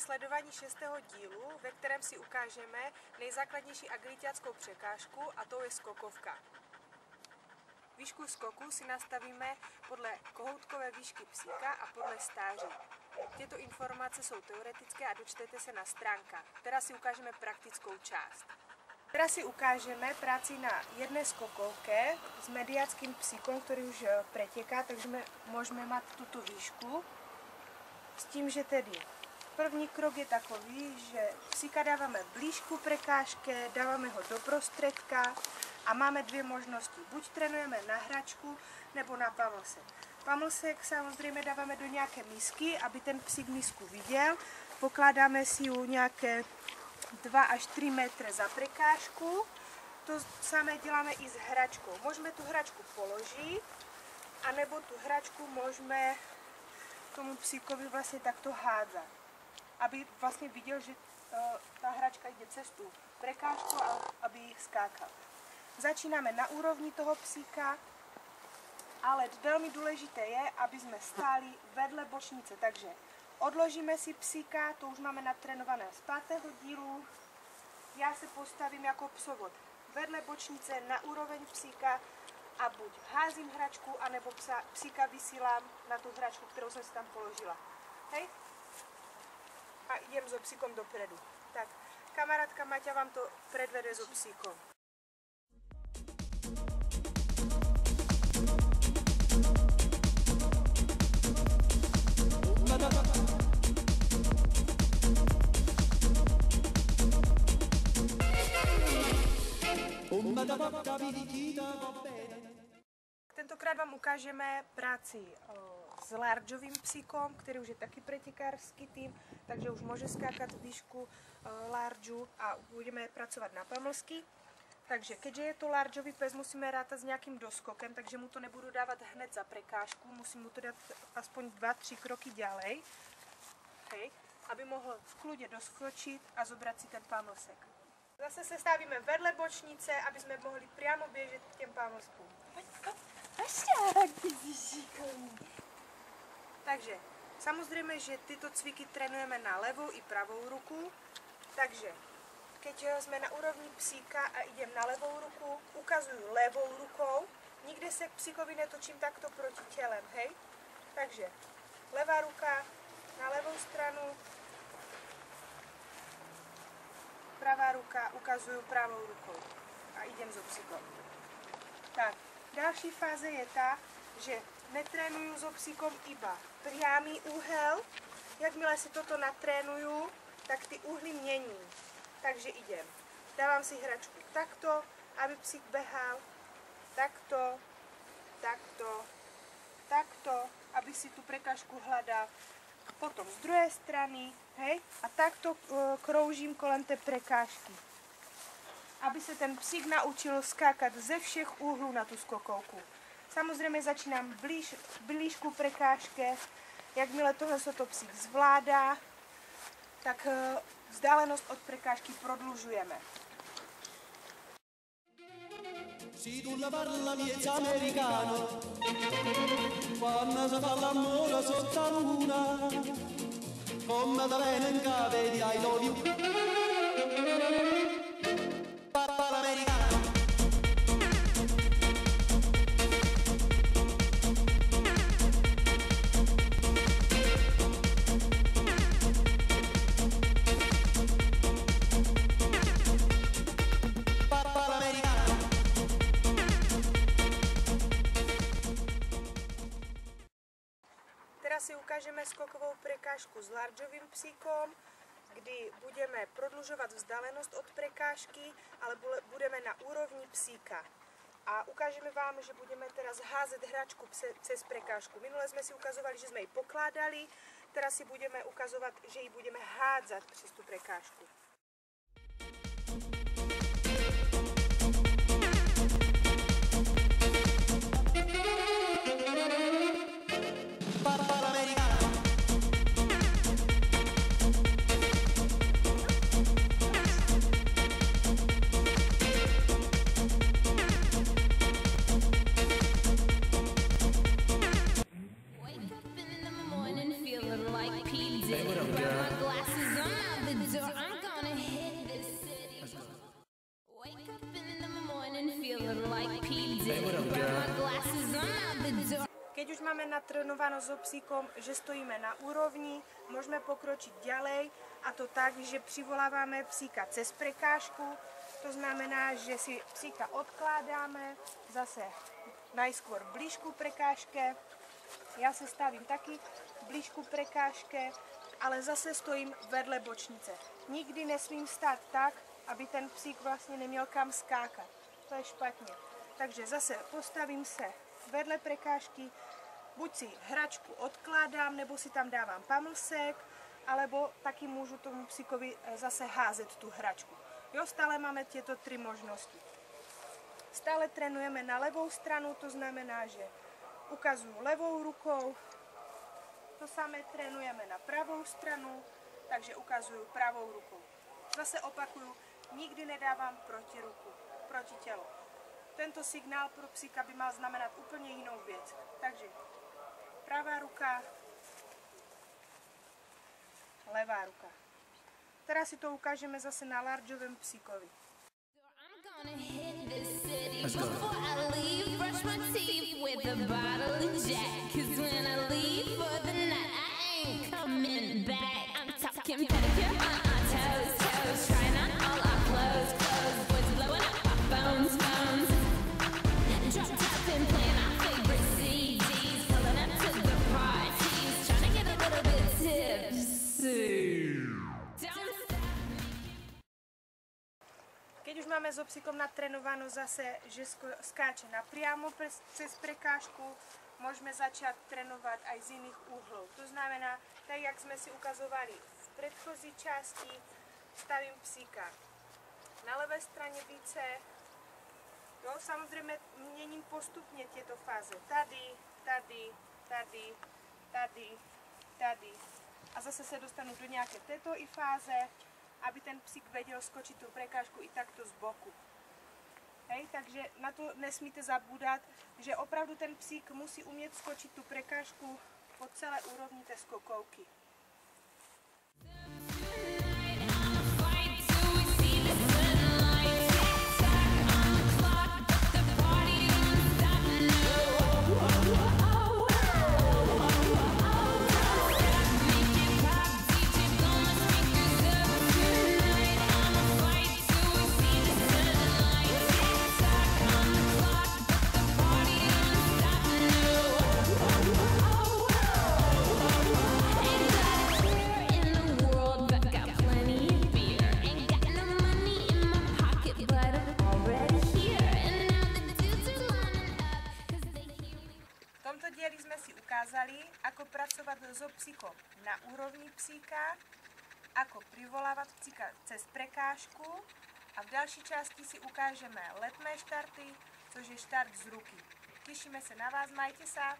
sledování 6. dílu, ve kterém si ukážeme nejzákladnější agilitiáckou překážku, a to je skokovka. Výšku skoku si nastavíme podle kohoutkové výšky psíka a podle stáří. Tyto informace jsou teoretické a dočtete se na stránkách. Teraz si ukážeme praktickou část. Teraz si ukážeme práci na jedné skokovke s mediáckým psíkom, který už preteká, takže můžeme mít tuto výšku. S tím, že tedy první krok je takový, že psíka dáváme blíž ku prekážke, dáváme ho do prostředka a máme dvě možnosti. Buď trénujeme na hračku, nebo na pamlsek. Pamlsek samozřejmě dáváme do nějaké misky, aby ten psík misku viděl. Pokládáme si ju nějaké 2 až 3 metry za prekážku. To samé děláme i s hračkou. Můžeme tu hračku položit, anebo tu hračku můžeme tomu psíkovi vlastně takto hádzat, aby vlastně viděl, že ta hračka jde cez tu prekážku a aby skákal. Začínáme na úrovni toho psíka, ale velmi důležité je, aby jsme stáli vedle bočnice, takže odložíme si psíka, to už máme natrénované z 5. dílu. Já se postavím jako psovod vedle bočnice na úroveň psíka a buď házím hračku, anebo psíka vysílám na tu hračku, kterou jsem si tam položila. Hej? A jdem so psíkom dopredu. Tak, kamarádka Maťa vám to predvede so psíkom. Tentokrát vám ukážeme práci s largeovým psíkom, který už je taky pretekářský tým, takže už může skákat výšku largeu a budeme pracovat na pamlsky. Takže keďže je to largeový pes, musíme rátat s nějakým doskokem, takže mu to nebudu dávat hned za prekážku, musím mu to dát aspoň 2-3 kroky ďalej, hej, aby mohl v kludě doskočit a zobrat si ten pamlsek. Zase se stavíme vedle bočnice, aby jsme mohli přímo běžet k těm pamlskům. Takže samozřejmě, že tyto cviky trénujeme na levou i pravou ruku, takže keď jsme na úrovni psíka a idem na levou ruku, ukazuju levou rukou, nikde se k psíkovi netočím takto proti tělem, hej? Takže levá ruka na levou stranu, pravá ruka, ukazuju pravou rukou a idem so psíkom. Tak, další fáze je ta, že netrénuju so psíkom iba priamy úhel. Jakmile si toto natrénuju, tak ty úhly měním. Takže idem. Dávám si hračku takto, aby psík behal, takto, takto, takto, aby si tu prekážku hledal. Potom z druhé strany, hej, a takto kroužím kolem té prekážky. Aby se ten psík naučil skákat ze všech úhlů na tu skokovku. Samozřejmě začínám blíž ku prekážke. Jakmile tohle to psík zvládá, tak vzdálenost od prekážky prodlužujeme. Si tu parla miezza americano, quando si fa l'amore sotto la luna, come da bene in cave di I love you. Parla americano. Teraz si ukážeme skokovou prekážku s largeovým psíkom, kdy budeme prodlužovat vzdálenost od prekážky, ale budeme na úrovni psíka. A ukážeme vám, že budeme teraz házet hračku přes prekážku. Minule jsme si ukazovali, že jsme ji pokládali, teraz si budeme ukazovat, že ji budeme hádzat přes tu prekážku. Hey, what up, girl? trénováno so psíkom, že stojíme na úrovni, môžeme pokročiť ďalej a to tak, že přivoláváme psíka cez prekážku. To znamená, že si psíka odkládáme zase najskôr blížku prekážke. Ja se stavím taky blížku prekážke, ale zase stojím vedle bočnice. Nikdy nesmím stát tak, aby ten psík vlastně neměl kam skákat. To je špatně. Takže zase postavím se vedle prekážky, buď si hračku odkládám, nebo si tam dávám pamlsek, alebo taky můžu tomu psíkovi zase házet tu hračku. Jo, stále máme tieto tri možnosti. Stále trénujeme na levou stranu, to znamená, že ukazuju levou rukou. To samé trénujeme na pravou stranu, takže ukazuju pravou rukou. Zase opakuju, nikdy nedávám proti ruku, proti tělo. Tento signál pro psíka by mal znamenat úplně jinou věc. Takže pravá ruka, levá ruka. Teraz si to ukážeme zase na largeovém psíkovi. Let's go. Keď už máme so psíkom natrénováno zase, že skáče napriamo cez prekážku, môžeme začať trénovať aj z iných úhlov. To znamená, tak jak sme si ukazovali v predchozí časti, stavím psíka na levé straně bice. Jo, samozřejmě měním postupně tieto fáze. Tady, tady, tady, tady, tady. A zase se dostanu do nějaké této i fáze, aby ten psík vedel skočiť tu prekážku i takto z boku. Hej, takže na to nesmíte zabúdať, že opravdu ten psík musí umět skočiť tu prekážku po celé úrovni té skokovky. Ukázali, ako pracovať so psíkom na úrovni psíka, ako privolávať psíka cez prekážku a v další části si ukážeme letmé štarty, což je štart z ruky. Těšíme se na vás, majte sa!